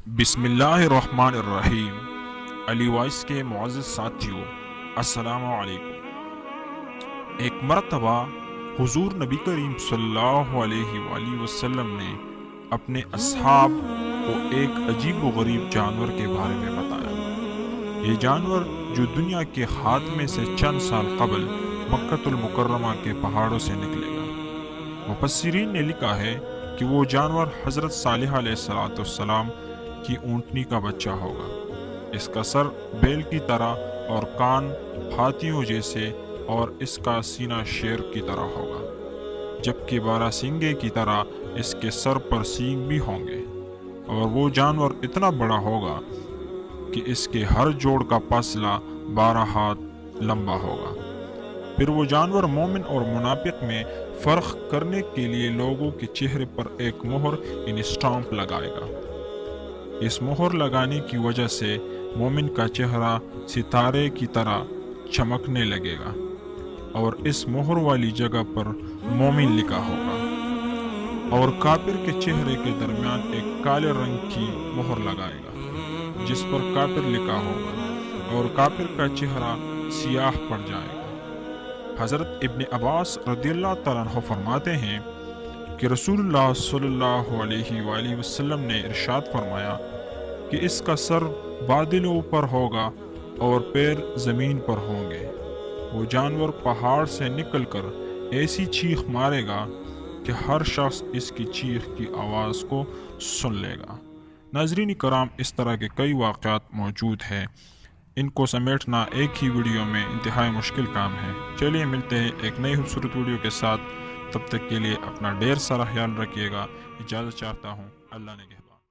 بسم اللہ الرحمن الرحیم۔ علی وائس کے معزز ساتھیوں، السلام علیکم۔ ایک مرتبہ حضور نبی کریم صلی اللہ علیہ وآلہ وسلم نے اپنے اصحاب کو ایک عجیب و غریب جانور کے بارے میں بتایا۔ یہ جانور جو دنیا کے خاتمے سے چند سال قبل مکہ المکرمہ کے پہاڑوں سے نکلے گا۔ مفسرین نے لکھا ہے کہ وہ جانور حضرت صالح علیہ السلام کی اونٹنی کا بچہ ہوگا۔ اس کا سر بیل کی طرح اور کان ہاتھیوں جیسے اور اس کا سینہ شیر کی طرح ہوگا، جبکہ بارہ سنگے کی طرح اس کے سر پر سینگ بھی ہوں گے، اور وہ جانور اتنا بڑا ہوگا کہ اس کے ہر جوڑ کا فاصلہ 12 ہاتھ لمبا ہوگا۔ پھر وہ جانور مومن اور منافق میں فرق کرنے کے لیے لوگوں کے چہرے پر ایک مہر یعنی اسٹامپ لگائے گا۔ اس مہر لگانے کی وجہ سے مومن کا چہرہ ستارے کی طرح چمکنے لگے گا، اور اس مہر والی جگہ پر مومن لکھا ہوگا، اور کافر کے چہرے کے درمیان ایک کالے رنگ کی مہر لگائے گا جس پر کافر لکھا ہوگا، اور کافر کا چہرہ سیاہ پڑ جائے گا۔ حضرت ابن عباس رضی اللہ تعالیٰ عنہ فرماتے ہیں کہ رسول اللہ صلی اللہ علیہ وآلہ وسلم نے ارشاد فرمایا کہ اس کا سر بادلوں پر ہوگا اور پیر زمین پر ہوں گے۔ وہ جانور پہاڑ سے نکل کر ایسی چیخ مارے گا کہ ہر شخص اس کی چیخ کی آواز کو سن لے گا۔ ناظرین کرام، اس طرح کے کئی واقعات موجود ہیں، ان کو سمیٹنا ایک ہی ویڈیو میں انتہائی مشکل کام ہے۔ چلیے ملتے ہیں ایک نئی خوبصورت ویڈیو کے ساتھ، تب تک کے لیے اپنا ڈھیر سارا خیال رکھیے گا۔ اجازت چاہتا ہوں، اللہ نے